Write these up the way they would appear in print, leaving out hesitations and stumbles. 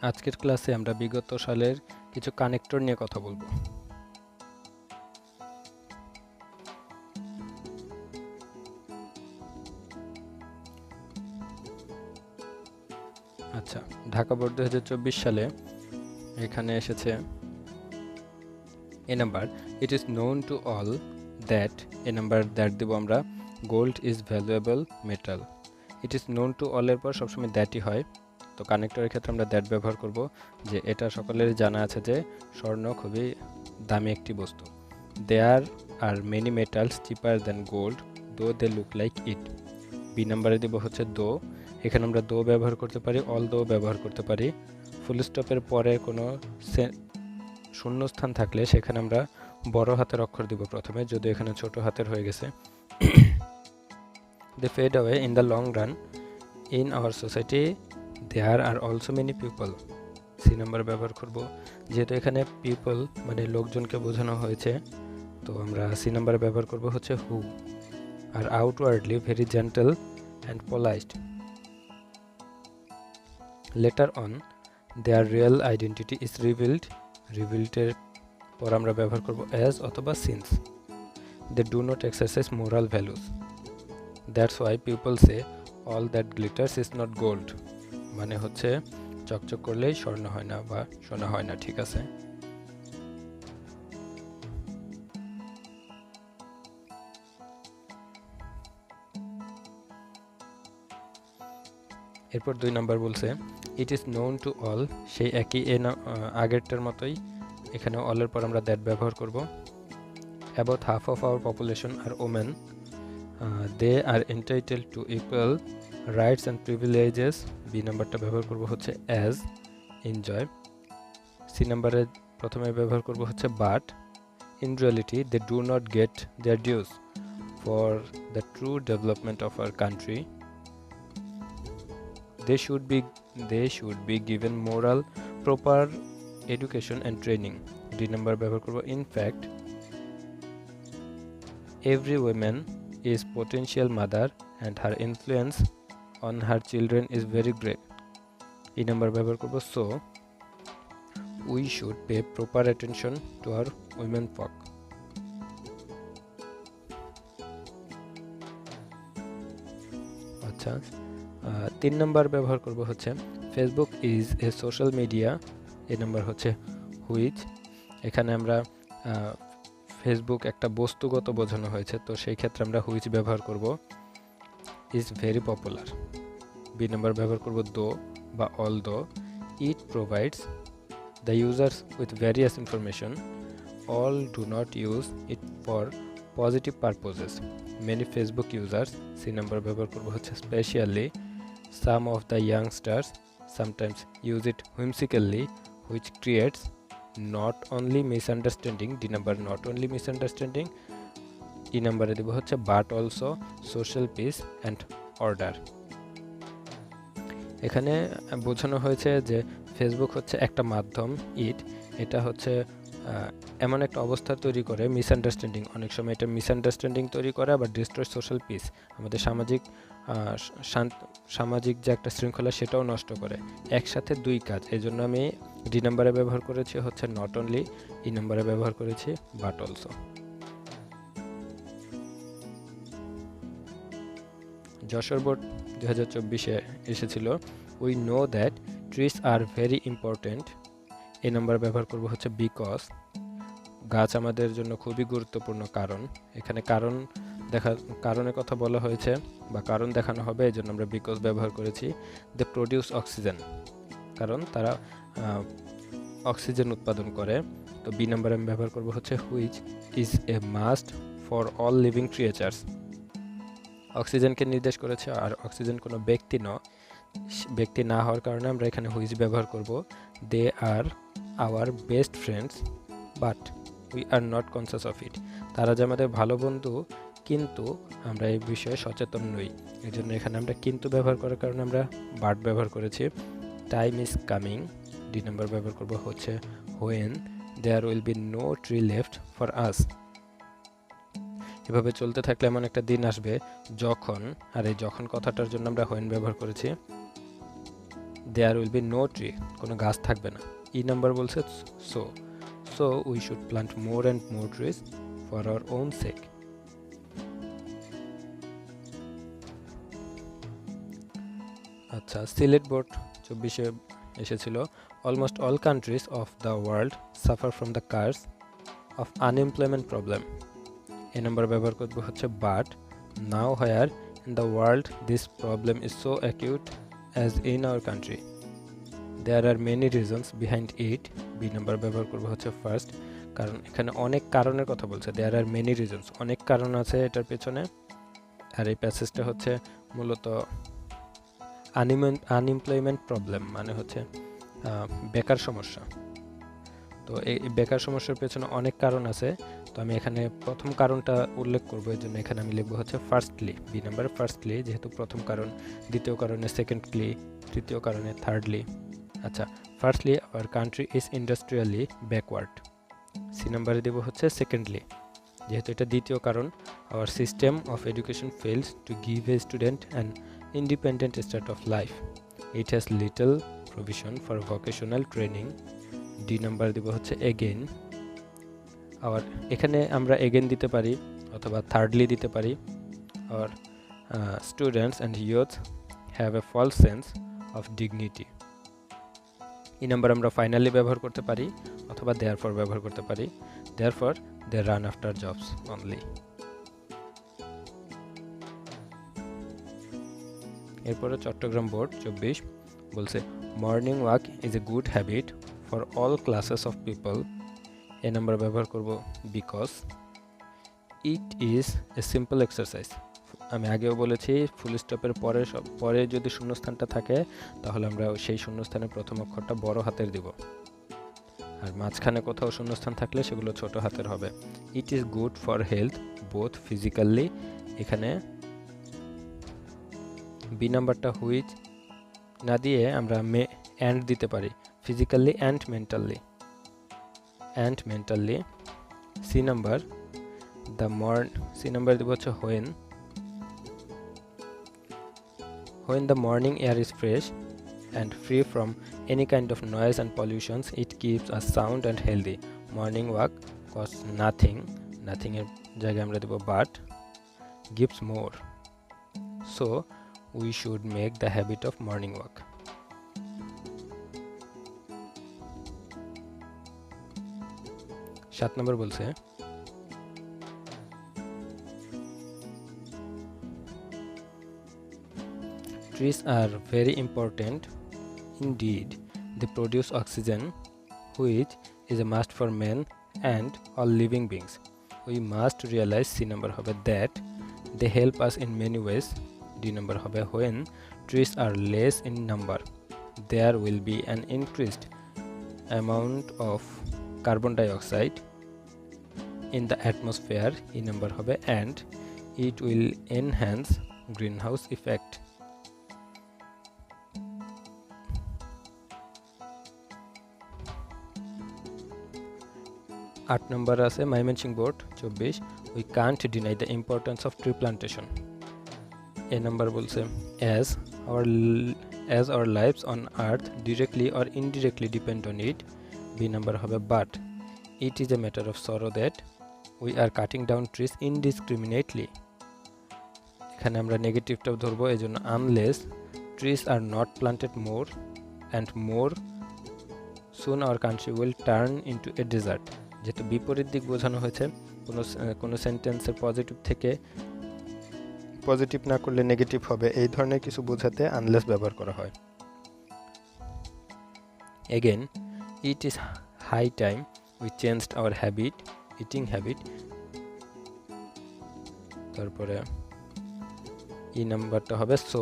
আজকের ক্লাসে আমরা বিগত সালের কিছু কানেক্টর নিয়ে কথা বলবো। আচ্ছা, ঢাকা বোর্ড 2024 সালে এখানে এসেছে A number, it is known to all that, A number that দেব আমরা, gold is valuable metal. It is known to অলের পর সবসময় দ্যাটই হয়, তো কানেক্টরের ক্ষেত্রে আমরা দ্যাট ব্যবহার করব যে এটা সকলের জানা আছে যে স্বর্ণ খুবই দামি একটি বস্তু। There are many metals cheaper than gold though they look like it. B নাম্বারে দিব হচ্ছে দো, এখানে আমরা দো ব্যবহার করতে পারি, অল দো ব্যবহার করতে পারি। ফুল স্টপের পরে কোনো শূন্যস্থান থাকলে সেখানে আমরা বড় হাতের অক্ষর দিব প্রথমে, যদি এখানে ছোট হাতের হয়ে গেছে। They fade away in the long run, in our society there are also many people. C number ব্যবহার করব, যেহেতু এখানে পিপল মানে লোকজনকে বোঝানো হয়েছে, তো আমরা সি নাম্বার ব্যবহার করব হচ্ছে who. Are outwardly very gentle and polite. Later on their real identity is revealed, রিভিলডের পর আমরা ব্যবহার করব অ্যাজ অথবা since. They do not exercise moral values, that's why people say all that glitters is not gold, মানে হচ্ছে চকচক করলেই স্বর্ণ হয় না বা সোনা হয় না, ঠিক আছে। এরপর 2 নাম্বার বলছে ইট ইজ নোন টু অল, সেই একই আগেরটার মতোই এখানে অলের পর আমরা দ্যাট ব্যবহার করব। About half of our population are women, they are entitle to equal rights and privileges. B নাম্বারটা ব্যবহার করব হচ্ছে অ্যাজ, এনজয়। সি নাম্বারে প্রথমে ব্যবহার করব হচ্ছে but, in reality they do not get their dues for the true development of our country. They should be given moral, proper education and training. D number ব্যবহার করব in fact every woman is potential mother and her influence on her children is very great. E number ব্যবহার করব so we should pay proper attention to our women folk. আচ্ছা, 3 number ব্যবহার করব হচ্ছে Facebook is a social media. A number হচ্ছে which, এখানে আমরা Facebook একটা বস্তুগত বোঝানো হয়েছে, তো সেই ক্ষেত্রে আমরা হুইচ ব্যবহার করব is very popular. B number ব্যবহার করব দো বা although, it provides the users with various information, all do not use it for positive purposes, many Facebook users. C number ব্যবহার করব হচ্ছে specially some of the youngsters sometimes use it whimsically, which creates not only misunderstanding. D number not only misunderstanding. E number দেব হচ্ছে but also social peace and order. এখানে বোঝানো হয়েছে যে Facebook হচ্ছে একটা মাধ্যম, এটা হচ্ছে এমন একটা অবস্থা তৈরি করে, মিসআন্ডারস্ট্যান্ডিং, অনেক সময় এটা মিসআন্ডারস্ট্যান্ডিং তৈরি করে, আবার ডিস্ট্রয় সোশ্যাল পিস, আমাদের সামাজিক যে একটা শৃঙ্খলা সেটাও নষ্ট করে, একসাথে দুই কাজ। এই জন্য আমি ডি নাম্বারে ব্যবহার করেছি হচ্ছে নট অনলি, ই নাম্বারে ব্যবহার করেছি বাট অলসো। যশোর বোর্ড 2024-এ এসেছিল we know that trees are very important. এই নাম্বার ব্যবহার করব হচ্ছে বিকজ, গাছ আমাদের জন্য খুবই গুরুত্বপূর্ণ, কারণ এখানে কারণের কথা বলা হয়েছে বা কারণ দেখানো হবে, এই জন্য আমরা বিকজ ব্যবহার করেছি। দে প্রডিউস অক্সিজেন, কারণ তারা অক্সিজেন উৎপাদন করে। তো বি নাম্বার আমি ব্যবহার করব হচ্ছে which is a must for all living creatures, অক্সিজেনকে নির্দেশ করেছে, আর অক্সিজেন কোনো ব্যক্তি না হওয়ার কারণে আমরা এখানে হুইচ ব্যবহার করব। They are our best friends but we are not conscious of it, তারা যে আমাদের ভালো বন্ধু কিন্তু আমরা এই বিষয়ে সচেতন নই, এই জন্য এখানে আমরা কিন্তু ব্যবহার করার কারণে আমরা বাট ব্যবহার করেছি। Time is coming, D number ব্যবহার করব হচ্ছে when there will be no tree left for us, এভাবে চলতে থাকলে এমন একটা দিন আসবে যখন, আর এই যখন কথাটার জন্য আমরা হোয়েন ব্যবহার করেছি। There will be no tree, কোনো গাছ থাকবে না। ই নাম্বার বলছে so, so we should plant more and more trees for our own sake. আচ্ছা, সিলেট বোর্ড 24-এ এসেছিল, almost all countries of the world suffer from the curse of unemployment problem. A number ব্যবহার করবো হচ্ছে but nowhere in the world this problem is so acute as in our country, there are many reasons behind it. B number ব্যবহার করবো হচ্ছে first, কারণ এখানে অনেক কারণের কথা বলছে, দেয়ার আর মেনি রিজনস, অনেক কারণ আছে এটার পেছনে। আর এই প্যাসেজটা হচ্ছে মূলত আনএমপ্লয়মেন্ট প্রবলেম মানে হচ্ছে বেকার সমস্যা। তো এই বেকার সমস্যার পেছনে অনেক কারণ আছে, তো আমি এখানে প্রথম কারণটা উল্লেখ করবো, এই জন্য এখানে আমি লিখবো হচ্ছে ফার্স্টলি। বি নাম্বার ফার্স্টলি, যেহেতু প্রথম কারণ, দ্বিতীয় কারণে সেকেন্ডলি, তৃতীয় কারণে থার্ডলি। আচ্ছা, firstly our country is industrially backward. C নাম্বারে দেবো হচ্ছে সেকেন্ডলি, যেহেতু এটা দ্বিতীয় কারণ, our system of education fails to give a student an independent start of life. It has little provision for vocational training. D number দিব হচ্ছে again. আবার এখানে আমরা এগেইন দিতে পারি অথবা থার্ডলি দিতে পারি। আর students and youth have a false sense of dignity. এই নাম্বার আমরা ফাইনালি ব্যবহার করতে পারি অথবা দেয়ার ফর ব্যবহার করতে পারি। Therefore they run after jobs only. এরপরে চট্টগ্রাম বোর্ড 24 বলছে morning walk is a good habit for all classes of people. এ নাম্বার ব্যবহার করব because it is a simple exercise. আমি আগেও বলেছি ফুল স্টপের পরে যদি শূন্যস্থানটা থাকে তাহলে আমরা সেই শূন্যস্থানের প্রথম অক্ষরটা বড় হাতের দিব, আর মাঝখানে কোথাও শূন্যস্থান থাকলে সেগুলো ছোট হাতের হবে। It is good for health both physically, এখানে বি নাম্বারটা হুইচ না দিয়ে আমরা অ্যান্ড দিতে পারি, physically and mentally. C number C number দেবো হচ্ছে when the morning air is fresh and free from any kind of noise and pollutions, it keeps us sound and healthy. Morning walk costs nothing এর জায়গায় আমরা দেবো but gives more, so we should make the habit of morning walk. 7 নম্বর বলছে trees are very important indeed. They produce oxygen, which is a must for men and all living beings. We must realize C number hobe that they help us in many ways. D number hobe when trees are less in number, there will be an increased amount of carbon dioxide in the atmosphere. E number hobe and it will enhance greenhouse effect. আট নম্বর আছে Mymensingh board 24 we can't deny the importance of tree plantation. A number বলছে as our lives on earth directly or indirectly depend on it. B number হবে but it is a matter of sorrow that we are cutting down trees indiscriminately. এখানে আমরা নেগেটিভটাও ধরবো, এই জন্য unless trees are not planted more and more soon our country will turn into a desert. যেহেতু বিপরীত দিক বোঝানো হয়েছে, কোনো সেন্টেন্সের পজিটিভ থেকে পজিটিভ না করলে নেগেটিভ হবে, এই ধরনের কিছু বোঝাতে আনলেস ব্যবহার করা হয়। Again it is high time we changed our eating habit. তারপরে ই নাম্বারটা হবে so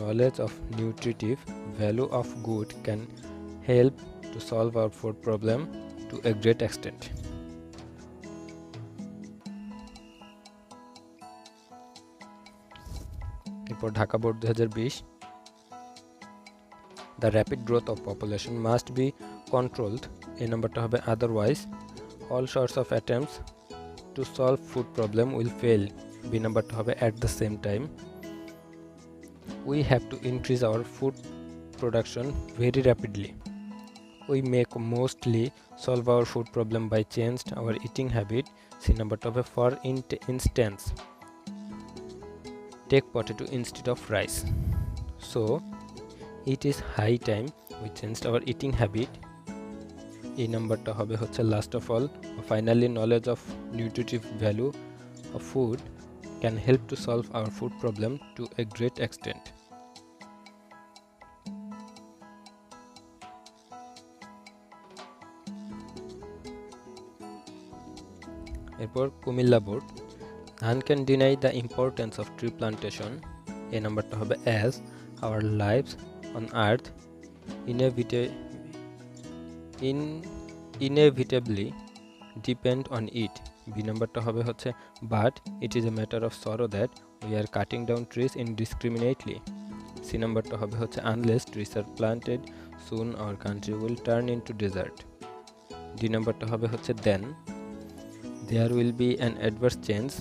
knowledge of nutritive value of good can help to solve our food problem to a great extent. এরপর Dhaka board 2020 the rapid growth of population must be controlled. এই নাম্বারটা হবে otherwise all sorts of attempts to solve food problem will fail. B নাম্বারটা হবে at the same time we have to increase our food production very rapidly. We make mostly solve our food problem by changed our eating habit. C number হবে for instance take potato instead of rice. So it is high time we changed our eating habit. এই নাম্বারটা হবে হচ্ছে last of all. Finally, knowledge of nutritive value of food can help to solve our food problem to a great extent. এরপর Comilla board, none can deny the importance of tree plantation. এই নাম্বারটা হবে as our lives on earth inevitably depend on it. B নাম্বারটা হবে হচ্ছে but it is a matter of sorrow that we are cutting down trees indiscriminately. C নাম্বারটা হবে হচ্ছে unless trees are planted soon our country will turn into desert. D নাম্বারটা হবে হচ্ছে then there will be an adverse change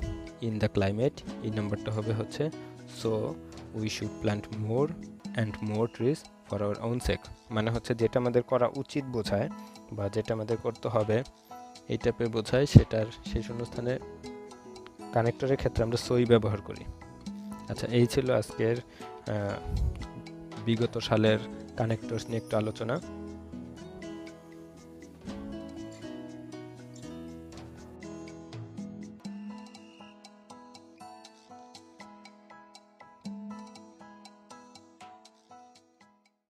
in the climate. এই নাম্বারটা হবে হচ্ছে so we should plant more and more trees for our own sake. মানে হচ্ছে যেটা আমাদের করা উচিত বোঝায় বা যেটা আমাদের করতে হবে এই টাইপের বোঝায়, সেটার সেই শূন্যস্থানে কানেক্টরের ক্ষেত্রে আমরা সই ব্যবহার করি। আচ্ছা, এই ছিল আজকের বিগত সালের কানেক্টরস নিয়ে একটু আলোচনা।